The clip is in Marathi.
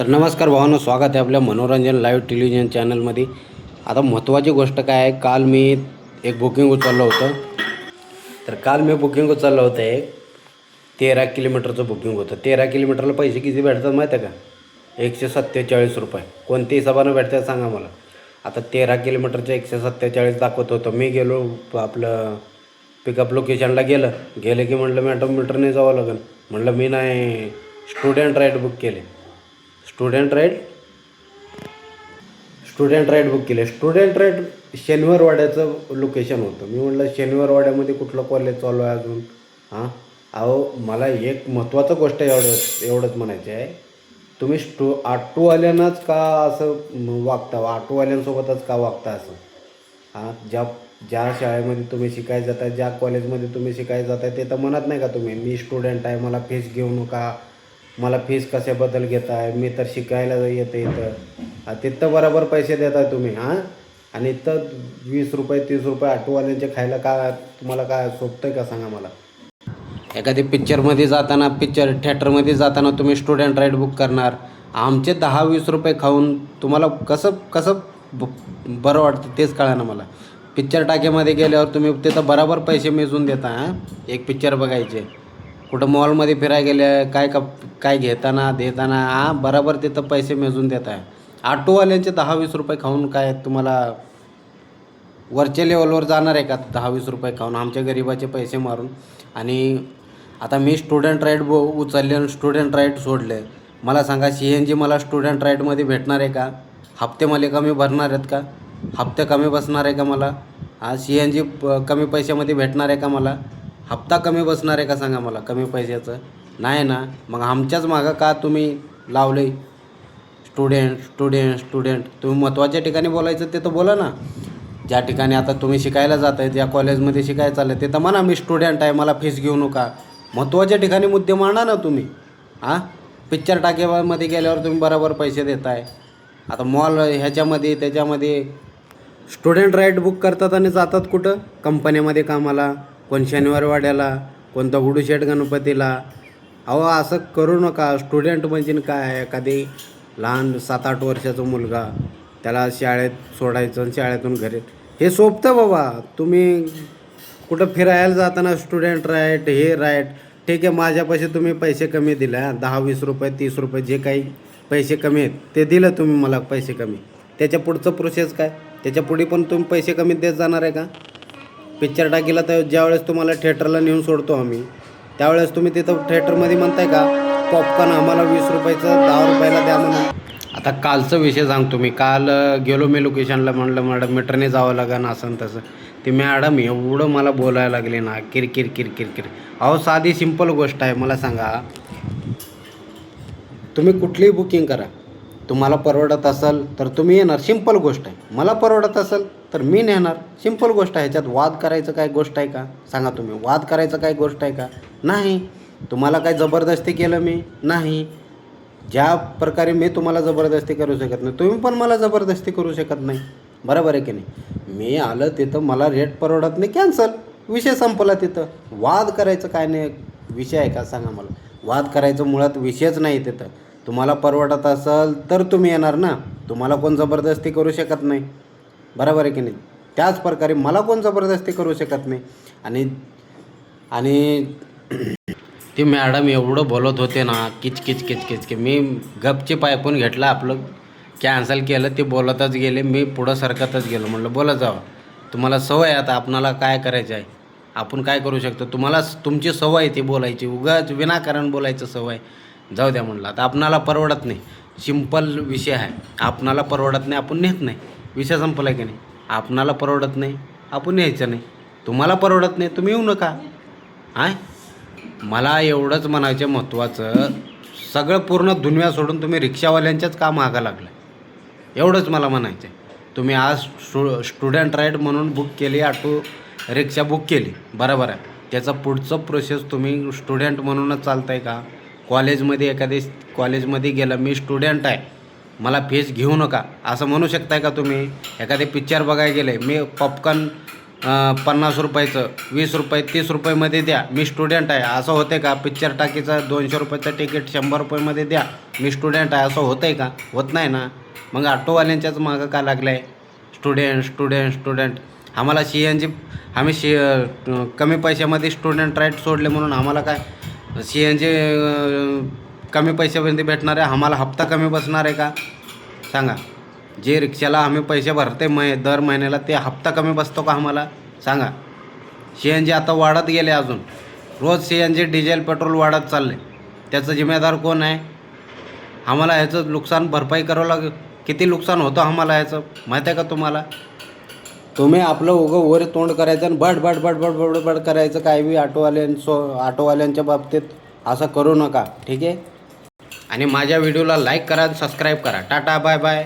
तर नमस्कार भावांनो, स्वागत आहे आपल्या मनोरंजन लाईव्ह टेलिव्हिजन चॅनलमध्ये. आता महत्त्वाची गोष्ट काय आहे, काल मी एक बुकिंग उचललं होतं. तर काल मी बुकिंग उचललं होतं, एक 13 किलोमीटरचं बुकिंग होतं. 13 किलोमीटरला पैसे किती भेटतात माहीत आहे का? 147 रुपये. कोणत्या हिशोबानं भेटतात सांगा मला. आता 13 किलोमीटरचं 147 दाखवत होतं. मी गेलो आपलं पिकअप लोकेशनला गेलं की म्हटलं मॅडम मीटरने जावं लागेल. म्हटलं मी नाही, स्टुडंट राईड बुक केले. स्टुडंट राईड बुक केले. स्टुडंट राईड शनिवारवाड्याचं लोकेशन होतं. मी म्हटलं शनिवारवाड्यामध्ये कुठलं कॉलेज चालू आहे अजून? हां, अहो मला एक महत्त्वाचं गोष्ट एवढंच म्हणायचं आहे, तुम्ही ऑटोवाल्यांनाच का असं वागता, ऑटोवाल्यांसोबतच का वागता असं? हां, ज्या शाळेमध्ये तुम्ही शिकायला जाता, ज्या कॉलेजमध्ये तुम्ही शिकायला जाता, ते तर म्हणत नाही का तुम्ही, मी स्टुडंट आहे, मला फीस घेऊ नका, मला फीस कशाबद्दल घेताय, मी तर शिकायला येते इथं. तिथं बरोबर पैसे देताय तुम्ही. हां, आणि इथं 20 रुपये 30 रुपये ऑटोवाल्यांचे खायला का तुम्हाला काय सोपतं आहे का सांगा मला. एखादी पिक्चरमध्ये जाताना, थिएटरमध्ये जाताना तुम्ही स्टुडंट राईड बुक करणार, आमचे 10-20 रुपये खाऊन तुम्हाला कसं बरं वाटतं तेच कळेना मला. पिक्चर टाकीमध्ये गेल्यावर तुम्ही तिथं बरोबर पैसे मेजून देता. हां, एक पिक्चर बघायचे, कुठं मॉलमध्ये फिरायला गेले, काय घेताना देताना बरोबर तिथं पैसे मेजून देत आहे. ऑटोवाल्यांचे 10-20 रुपये खाऊन काय तुम्हाला वरच्या लेवलवर जाणार आहे का? 10-20 रुपये खाऊन आमच्या गरिबाचे पैसे मारून. आणि आता मी स्टुडंट राईड उचलले आणि स्टुडंट राईड सोडले. मला सांगा, CNG मला स्टुडंट राईडमध्ये भेटणार आहे का? हप्ते मला कमी भरणार आहेत का? हप्ते कमी बसणार आहे का मला? CNG कमी पैशामध्ये भेटणार आहे का मला? हप्ता कमी बसणार आहे का सांगा मला कमी पैशाचं? नाही ना. मग आमच्याच मागं का तुम्ही लावले स्टुडंट? तुम्ही महत्त्वाच्या ठिकाणी बोलायचं ते तर बोला ना. ज्या ठिकाणी आता तुम्ही शिकायला जात आहे, ज्या कॉलेजमध्ये शिकायला चाललं ते तर म्हणा मी स्टुडंट आहे, मला फीस घेऊ नका. महत्त्वाच्या ठिकाणी मुद्दे मांडा ना तुम्ही. पिक्चर टाकीमध्ये गेल्यावर तुम्ही बरोबर पैसे देताय. आता मॉल ह्याच्यामध्ये त्याच्यामध्ये स्टुडंट राईड बुक करतात आणि जातात कुठं? कंपन्यामध्ये कामाला, कोण शनिवारवाड्याला, कोण दगडूशेठ गणपतीला. अहो असं करू नका. स्टुडंट म्हणजे काय, एखादी लहान 7-8 वर्षाचा मुलगा, त्याला शाळेत सोडायचं आणि शाळेतून घरी, हे सोपतं बाबा. तुम्ही कुठं फिरायला जाताना स्टुडंट राईड, हे राईड, ठीक आहे, माझ्यापाशी तुम्ही पैसे कमी दिले, 10-20 रुपये 30 रुपये जे काही पैसे कमी आहेत ते दिलं तुम्ही मला पैसे कमी. त्याच्या पुढचं प्रोसेस काय? त्याच्या पुढे पण तुम्ही पैसे कमी देत जाणार आहे का? पिक्चर टाकीला तर ज्यावेळेस तुम्हाला थिएटरला नेऊन सोडतो आम्ही, त्यावेळेस तुम्ही तिथं थिएटरमध्ये म्हणताय का पॉपकॉर्न आम्हाला 20 रुपयाचं 10 रुपयाला द्या म्हणून? आता कालचा विषय सांगतो मी. काल गेलो मी लोकेशनला, म्हणलं मॅडम मीटरने जावं लागेल असं तसं. ते मॅडम एवढं मला बोलायला लागले ना, किरकिर. अहो साधी सिंपल गोष्ट आहे. मला सांगा, तुम्ही कुठलीही बुकिंग करा, तुम्हाला परवडत असेल तर तुम्ही येणार, सिंपल गोष्ट आहे. मला परवडत असेल तर मी नेणार, सिंपल गोष्ट आहे. ह्याच्यात वाद करायचं काय गोष्ट आहे का सांगा तुम्ही? वाद करायचं काय गोष्ट आहे का? नाही. तुम्हाला काय जबरदस्ती केलं मी? नाही. ज्या प्रकारे मी तुम्हाला जबरदस्ती करू शकत नाही, तुम्ही पण मला जबरदस्ती करू शकत नाही. बरोबर आहे की नाही? मी आलं तिथं, मला रेट परवडत नाही, कॅन्सल, विषय संपला. तिथं वाद करायचं काय नाही विषय आहे का सांगा मला? वाद करायचं मुळात विषयच नाही तिथं. तुम्हाला परवडत असेल तर तुम्ही येणार ना. तुम्हाला कोण जबरदस्ती करू शकत नाही. बरोबर आहे की नाही? त्याच प्रकारे मला कोण जबरदस्ती करू शकत नाही. आणि ती मॅडम एवढं बोलत होते ना, किच मी गपचीप ऐकून घेतलं, आपलं कॅन्सल केलं. ते बोलतच गेले, मी पुढं सरकतच गेलो. म्हटलं बोलत जावा, तुम्हाला सवय. आता आपणाला काय करायचं आहे, आपण काय करू शकतो? तुम्हाला तुमची सवय ती बोलायची, उगाच विनाकारण बोलायचं सवय. जाऊ द्या म्हटलं. आता आपणाला परवडत नाही, सिंपल विषय आहे. आपणाला परवडत नाही, आपण नेत नाही, विषय संपला की नाही? आपणाला परवडत नाही, आपण न्यायचं नाही. तुम्हाला परवडत नाही, तुम्ही येऊ नका. मला एवढंच म्हणायचं महत्त्वाचं, सगळं पूर्ण दुनिया सोडून तुम्ही रिक्षावाल्यांच्याच का मागं लागलं, एवढंच मला म्हणायचं आहे. तुम्ही आज स्टुडंट राईड म्हणून बुक केली, ऑटो रिक्षा बुक केली, बरोबर आहे. त्याचं पुढचं प्रोसेस तुम्ही स्टुडंट म्हणूनच चालतं आहे का? कॉलेजमध्ये गेलं, मी स्टुडंट आहे, मला फीस घेऊ नका असं म्हणू शकताय का तुम्ही? एखादे पिक्चर बघायला गेले, मी पॉपकॉर्न 50 रुपयाचं, 20 रुपये, 30 रुपयेमध्ये द्या, मी स्टुडंट आहे, असं होते का? पिक्चर टाकीचं 200 रुपयाचं तिकीट 100 रुपयेमध्ये द्या, मी स्टुडंट आहे, असं होतं आहे का? होत नाही ना. मग ऑटोवाल्यांच्याच मागं का लागलं आहे? Student student student. आम्हाला CNG आम्ही कमी पैशामध्ये स्टुडंट राईट सोडले म्हणून आम्हाला काय CNG कमी पैशामध्ये भेटणार आहे? आम्हाला हप्ता कमी बसणार आहे का? सांगा. जे रिक्षाला आम्ही पैसे भरते दर महिन्याला, ते हप्ता कमी बसतो का आम्हाला? सांगा. CNG आता वाढत गेले, अजून रोज CNG डिझेल पेट्रोल वाढत चालले. त्याचं जिम्मेदार कोण आहे? आम्हाला ह्याचं नुकसान भरपाई करावं लागेल. किती नुकसान होतं आम्हाला ह्याचं माहीत आहे का तुम्हाला? तुम्ही आपलं उगं वर तोंड करायचं आणि बड बड बड बड बड बड करायचं, काय बी ऑटोवाल्यांच्या बाबतीत असं करू नका, ठीक आहे? आणि माझ्या व्हिडिओला लाईक करा, सबस्क्राईब करा. Tata, bye bye.